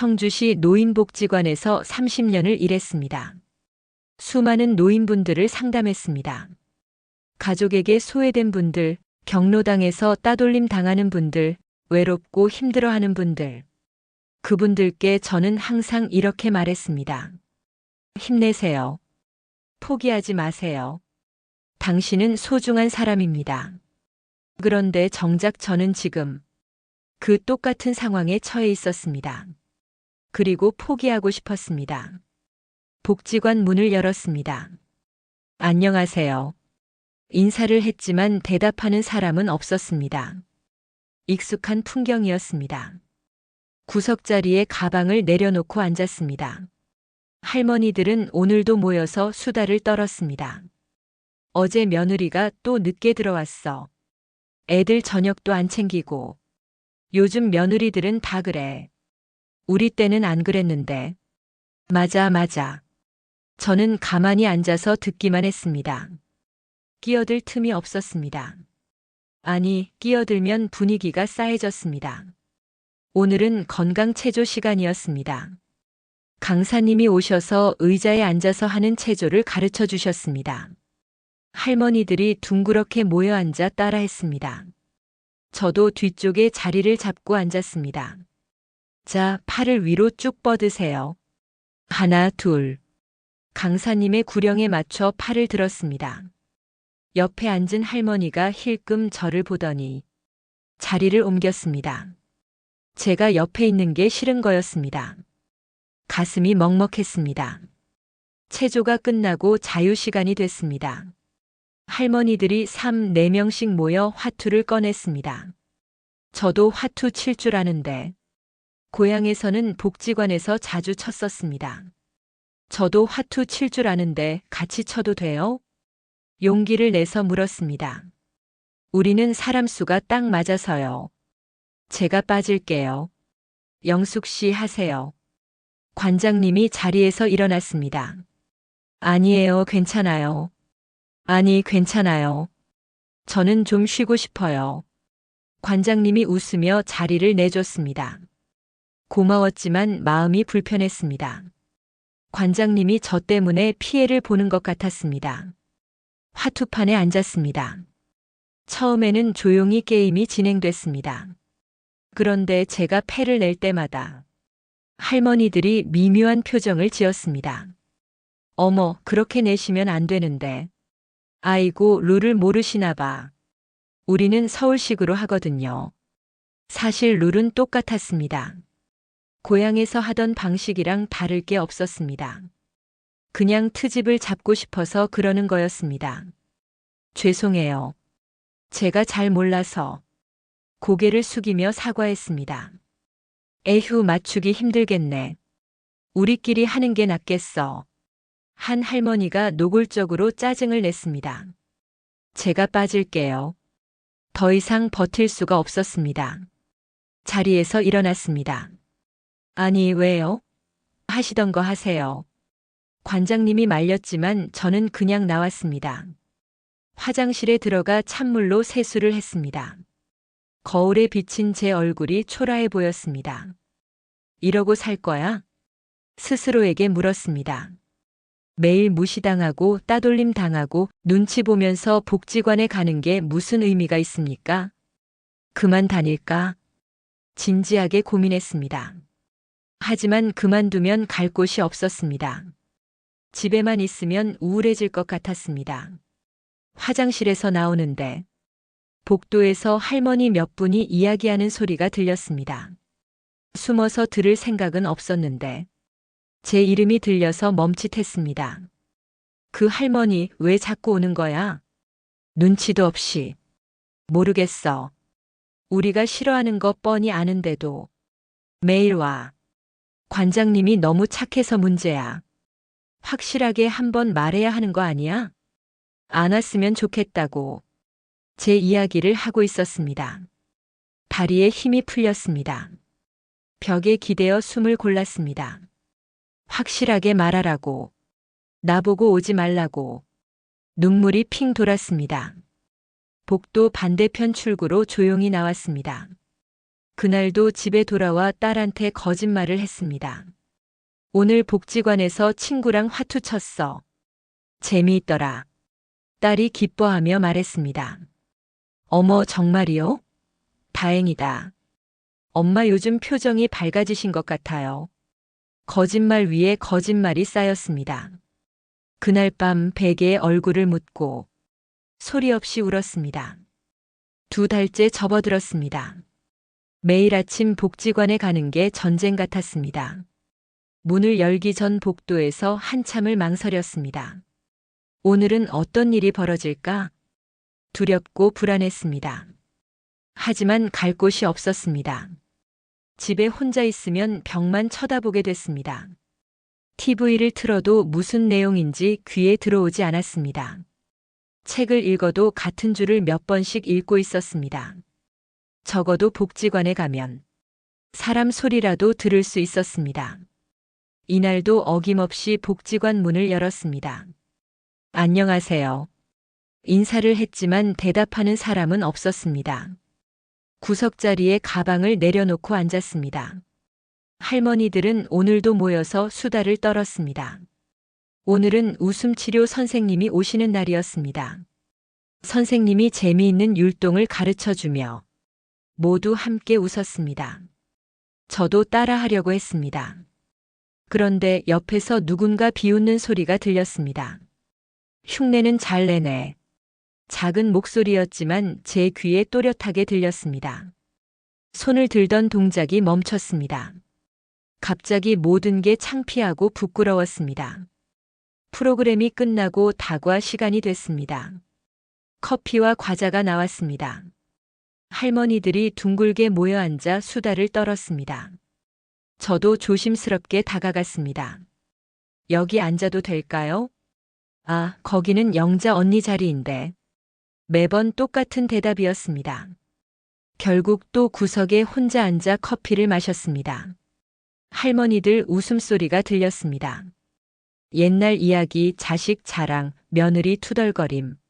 청주시 노인복지관에서 30년을 일했습니다. 수많은 노인분들을 상담했습니다. 가족에게 소외된 분들, 경로당에서 따돌림 당하는 분들, 외롭고 힘들어하는 분들. 그분들께 저는 항상 이렇게 말했습니다. 힘내세요. 포기하지 마세요. 당신은 소중한 사람입니다. 그런데 정작 저는 지금 그 똑같은 상황에 처해 있었습니다. 그리고 포기하고 싶었습니다. 복지관 문을 열었습니다. 안녕하세요. 인사를 했지만 대답하는 사람은 없었습니다. 익숙한 풍경이었습니다. 구석자리에 가방을 내려놓고 앉았습니다. 할머니들은 오늘도 모여서 수다를 떨었습니다. 어제 며느리가 또 늦게 들어왔어. 애들 저녁도 안 챙기고. 요즘 며느리들은 다 그래. 우리 때는 안 그랬는데. 맞아. 저는 가만히 앉아서 듣기만 했습니다. 끼어들 틈이 없었습니다. 아니, 끼어들면 분위기가 싸해졌습니다. 오늘은 건강체조 시간이었습니다. 강사님이 오셔서 의자에 앉아서 하는 체조를 가르쳐 주셨습니다. 할머니들이 둥그렇게 모여 앉아 따라했습니다. 저도 뒤쪽에 자리를 잡고 앉았습니다. 자, 팔을 위로 쭉 뻗으세요. 하나, 둘. 강사님의 구령에 맞춰 팔을 들었습니다. 옆에 앉은 할머니가 힐끔 저를 보더니 자리를 옮겼습니다. 제가 옆에 있는 게 싫은 거였습니다. 가슴이 먹먹했습니다. 체조가 끝나고 자유시간이 됐습니다. 할머니들이 3, 4명씩 모여 화투를 꺼냈습니다. 저도 화투 칠 줄 아는데 고향에서는 복지관에서 자주 쳤었습니다. 저도 화투 칠 줄 아는데 같이 쳐도 돼요? 용기를 내서 물었습니다. 우리는 사람 수가 딱 맞아서요. 제가 빠질게요. 영숙 씨 하세요. 관장님이 자리에서 일어났습니다. 아니에요, 괜찮아요. 아니, 괜찮아요. 저는 좀 쉬고 싶어요. 관장님이 웃으며 자리를 내줬습니다. 고마웠지만 마음이 불편했습니다. 관장님이 저 때문에 피해를 보는 것 같았습니다. 화투판에 앉았습니다. 처음에는 조용히 게임이 진행됐습니다. 그런데 제가 패를 낼 때마다 할머니들이 미묘한 표정을 지었습니다. 어머, 그렇게 내시면 안 되는데. 아이고, 룰을 모르시나 봐. 우리는 서울식으로 하거든요. 사실 룰은 똑같았습니다. 고향에서 하던 방식이랑 다를 게 없었습니다. 그냥 트집을 잡고 싶어서 그러는 거였습니다. 죄송해요. 제가 잘 몰라서. 고개를 숙이며 사과했습니다. 에휴, 맞추기 힘들겠네. 우리끼리 하는 게 낫겠어. 한 할머니가 노골적으로 짜증을 냈습니다. 제가 빠질게요. 더 이상 버틸 수가 없었습니다. 자리에서 일어났습니다. 아니, 왜요? 하시던 거 하세요. 관장님이 말렸지만 저는 그냥 나왔습니다. 화장실에 들어가 찬물로 세수를 했습니다. 거울에 비친 제 얼굴이 초라해 보였습니다. 이러고 살 거야? 스스로에게 물었습니다. 매일 무시당하고 따돌림 당하고 눈치 보면서 복지관에 가는 게 무슨 의미가 있습니까? 그만 다닐까? 진지하게 고민했습니다. 하지만 그만두면 갈 곳이 없었습니다. 집에만 있으면 우울해질 것 같았습니다. 화장실에서 나오는데 복도에서 할머니 몇 분이 이야기하는 소리가 들렸습니다. 숨어서 들을 생각은 없었는데 제 이름이 들려서 멈칫했습니다. 그 할머니 왜 자꾸 오는 거야? 눈치도 없이. 모르겠어. 우리가 싫어하는 거 뻔히 아는데도 매일 와. 관장님이 너무 착해서 문제야. 확실하게 한번 말해야 하는 거 아니야? 안 왔으면 좋겠다고. 제 이야기를 하고 있었습니다. 다리에 힘이 풀렸습니다. 벽에 기대어 숨을 골랐습니다. 확실하게 말하라고. 나보고 오지 말라고. 눈물이 핑 돌았습니다. 복도 반대편 출구로 조용히 나왔습니다. 그날도 집에 돌아와 딸한테 거짓말을 했습니다. 오늘 복지관에서 친구랑 화투 쳤어. 재미있더라. 딸이 기뻐하며 말했습니다. 어머, 정말이요? 다행이다. 엄마 요즘 표정이 밝아지신 것 같아요. 거짓말 위에 거짓말이 쌓였습니다. 그날 밤 베개에 얼굴을 묻고 소리 없이 울었습니다. 2달째 접어들었습니다. 매일 아침 복지관에 가는 게 전쟁 같았습니다. 문을 열기 전 복도에서 한참을 망설였습니다. 오늘은 어떤 일이 벌어질까? 두렵고 불안했습니다. 하지만 갈 곳이 없었습니다. 집에 혼자 있으면 벽만 쳐다보게 됐습니다. TV를 틀어도 무슨 내용인지 귀에 들어오지 않았습니다. 책을 읽어도 같은 줄을 몇 번씩 읽고 있었습니다. 적어도 복지관에 가면 사람 소리라도 들을 수 있었습니다. 이날도 어김없이 복지관 문을 열었습니다. 안녕하세요. 인사를 했지만 대답하는 사람은 없었습니다. 구석자리에 가방을 내려놓고 앉았습니다. 할머니들은 오늘도 모여서 수다를 떨었습니다. 오늘은 웃음치료 선생님이 오시는 날이었습니다. 선생님이 재미있는 율동을 가르쳐주며 모두 함께 웃었습니다. 저도 따라하려고 했습니다. 그런데 옆에서 누군가 비웃는 소리가 들렸습니다. 흉내는 잘 내네. 작은 목소리였지만 제 귀에 또렷하게 들렸습니다. 손을 들던 동작이 멈췄습니다. 갑자기 모든 게 창피하고 부끄러웠습니다. 프로그램이 끝나고 다과 시간이 됐습니다. 커피와 과자가 나왔습니다. 할머니들이 둥글게 모여 앉아 수다를 떨었습니다. 저도 조심스럽게 다가갔습니다. 여기 앉아도 될까요? 아, 거기는 영자 언니 자리인데. 매번 똑같은 대답이었습니다. 결국 또 구석에 혼자 앉아 커피를 마셨습니다. 할머니들 웃음소리가 들렸습니다. 옛날 이야기, 자식 자랑, 며느리 투덜거림.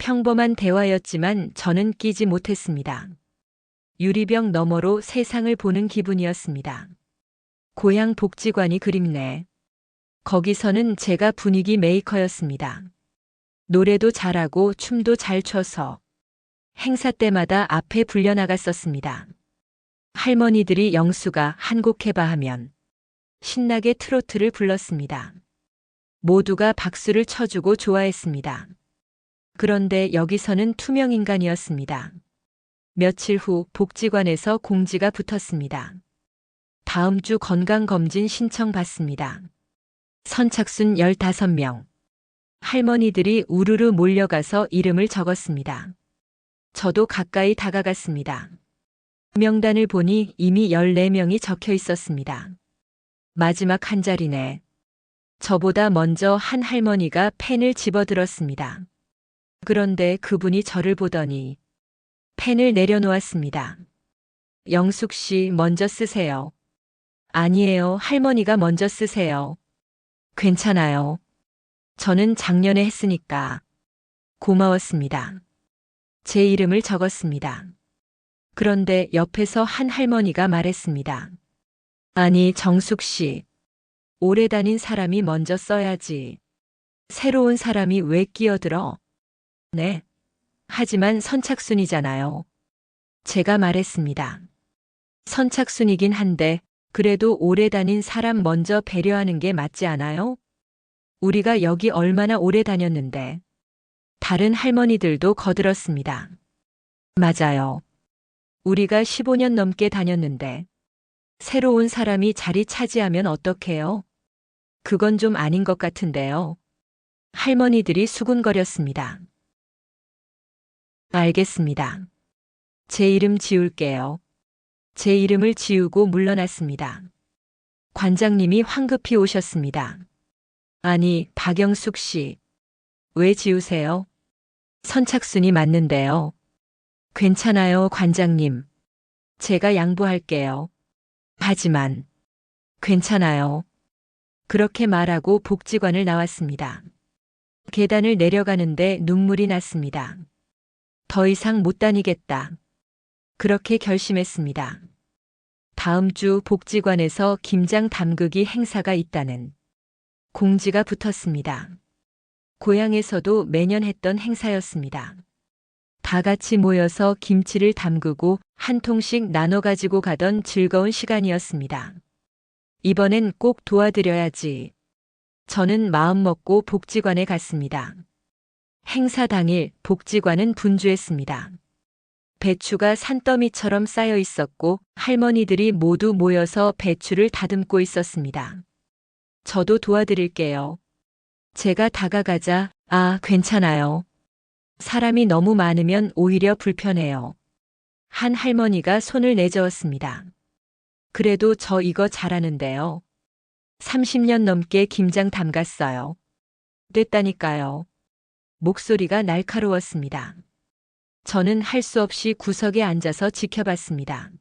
평범한 대화였지만 저는 끼지 못했습니다. 유리병 너머로 세상을 보는 기분이었습니다. 고향 복지관이 그립네. 거기서는 제가 분위기 메이커였습니다. 노래도 잘하고 춤도 잘 춰서 행사 때마다 앞에 불려나갔었습니다. 할머니들이 영수가 한 곡 해봐 하면 신나게 트로트를 불렀습니다. 모두가 박수를 쳐주고 좋아했습니다. 그런데 여기서는 투명인간이었습니다. 며칠 후 복지관에서 공지가 붙었습니다. 다음 주 건강검진 신청 받습니다. 선착순 15명. 할머니들이 우르르 몰려가서 이름을 적었습니다. 저도 가까이 다가갔습니다. 명단을 보니 이미 14명이 적혀 있었습니다. 마지막 한 자리네. 저보다 먼저 한 할머니가 펜을 집어들었습니다. 그런데 그분이 저를 보더니 펜을 내려놓았습니다. 영숙 씨 먼저 쓰세요. 아니에요, 할머니가 먼저 쓰세요. 괜찮아요. 저는 작년에 했으니까. 고마웠습니다. 제 이름을 적었습니다. 그런데 옆에서 한 할머니가 말했습니다. 아니, 정숙 씨. 오래 다닌 사람이 먼저 써야지. 새로운 사람이 왜 끼어들어? 네. 하지만 선착순이잖아요. 제가 말했습니다. 선착순이긴 한데 그래도 오래 다닌 사람 먼저 배려하는 게 맞지 않아요? 우리가 여기 얼마나 오래 다녔는데. 다른 할머니들도 거들었습니다. 맞아요. 우리가 15년 넘게 다녔는데 새로운 사람이 자리 차지하면 어떡해요? 그건 좀 아닌 것 같은데요. 할머니들이 수군거렸습니다. 알겠습니다. 제 이름 지울게요. 제 이름을 지우고 물러났습니다. 관장님이 황급히 오셨습니다. 아니, 박영숙 씨. 왜 지우세요? 선착순이 맞는데요. 괜찮아요, 관장님. 제가 양보할게요. 하지만 괜찮아요. 그렇게 말하고 복지관을 나왔습니다. 계단을 내려가는데 눈물이 났습니다. 더 이상 못 다니겠다. 그렇게 결심했습니다. 다음 주 복지관에서 김장 담그기 행사가 있다는 공지가 붙었습니다. 고향에서도 매년 했던 행사였습니다. 다 같이 모여서 김치를 담그고 한 통씩 나눠 가지고 가던 즐거운 시간이었습니다. 이번엔 꼭 도와드려야지. 저는 마음먹고 복지관에 갔습니다. 행사 당일 복지관은 분주했습니다. 배추가 산더미처럼 쌓여 있었고 할머니들이 모두 모여서 배추를 다듬고 있었습니다. 저도 도와드릴게요. 제가 다가가자, 아, 괜찮아요. 사람이 너무 많으면 오히려 불편해요. 한 할머니가 손을 내저었습니다. 그래도 저 이거 잘하는데요. 30년 넘게 김장 담갔어요. 됐다니까요. 목소리가 날카로웠습니다. 저는 할 수 없이 구석에 앉아서 지켜봤습니다.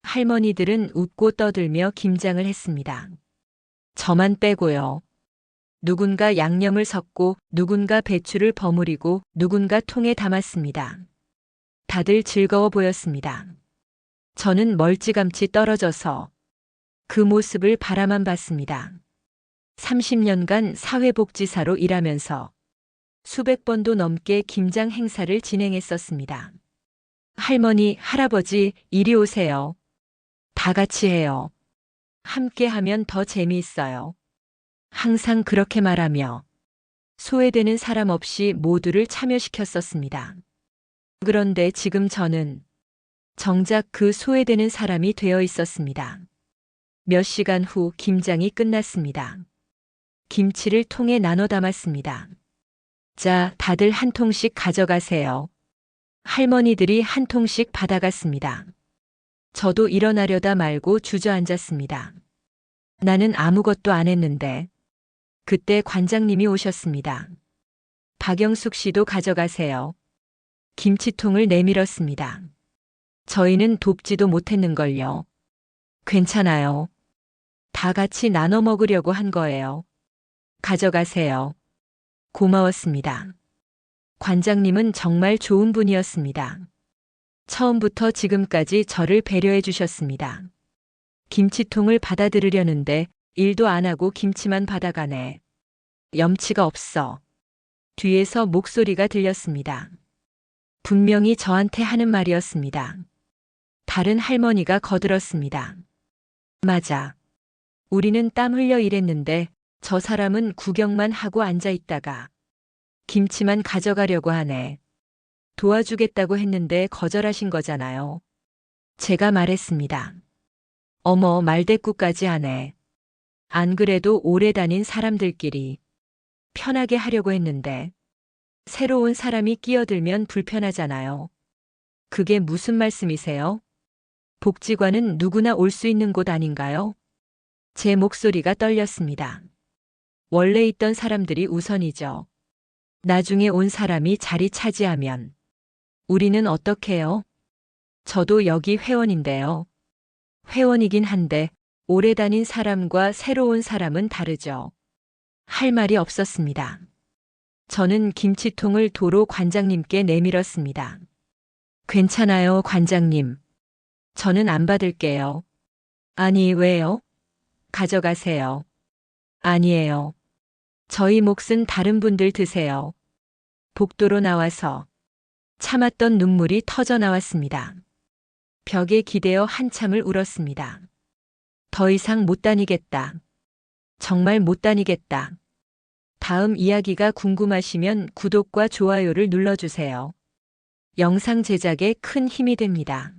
할머니들은 웃고 떠들며 김장을 했습니다. 저만 빼고요. 누군가 양념을 섞고 누군가 배추를 버무리고 누군가 통에 담았습니다. 다들 즐거워 보였습니다. 저는 멀찌감치 떨어져서 그 모습을 바라만 봤습니다. 30년간 사회복지사로 일하면서 수백 번도 넘게 김장 행사를 진행했었습니다. 할머니, 할아버지, 이리 오세요. 다 같이 해요. 함께 하면 더 재미있어요. 항상 그렇게 말하며 소외되는 사람 없이 모두를 참여시켰었습니다. 그런데 지금 저는 정작 그 소외되는 사람이 되어 있었습니다. 몇 시간 후 김장이 끝났습니다. 김치를 통에 나눠 담았습니다. 자, 다들 한 통씩 가져가세요. 할머니들이 한 통씩 받아갔습니다. 저도 일어나려다 말고 주저앉았습니다. 나는 아무것도 안 했는데. 그때 관장님이 오셨습니다. 박영숙 씨도 가져가세요. 김치통을 내밀었습니다. 저희는 돕지도 못했는걸요. 괜찮아요. 다 같이 나눠 먹으려고 한 거예요. 가져가세요. 고마웠습니다. 관장님은 정말 좋은 분이었습니다. 처음부터 지금까지 저를 배려해 주셨습니다. 김치통을 받아들으려는데 일도 안 하고 김치만 받아가네. 염치가 없어. 뒤에서 목소리가 들렸습니다. 분명히 저한테 하는 말이었습니다. 다른 할머니가 거들었습니다. 맞아. 우리는 땀 흘려 일했는데 저 사람은 구경만 하고 앉아 있다가 김치만 가져가려고 하네. 도와주겠다고 했는데 거절하신 거잖아요. 제가 말했습니다. 어머, 말대꾸까지 하네. 안 그래도 오래 다닌 사람들끼리 편하게 하려고 했는데 새로운 사람이 끼어들면 불편하잖아요. 그게 무슨 말씀이세요? 복지관은 누구나 올 수 있는 곳 아닌가요? 제 목소리가 떨렸습니다. 원래 있던 사람들이 우선이죠. 나중에 온 사람이 자리 차지하면 우리는 어떡해요? 저도 여기 회원인데요. 회원이긴 한데 오래 다닌 사람과 새로운 사람은 다르죠. 할 말이 없었습니다. 저는 김치통을 도로 관장님께 내밀었습니다. 괜찮아요, 관장님. 저는 안 받을게요. 아니, 왜요? 가져가세요. 아니에요. 저희 몫은 다른 분들 드세요. 복도로 나와서 참았던 눈물이 터져 나왔습니다. 벽에 기대어 한참을 울었습니다. 더 이상 못 다니겠다. 정말 못 다니겠다. 다음 이야기가 궁금하시면 구독과 좋아요를 눌러주세요. 영상 제작에 큰 힘이 됩니다.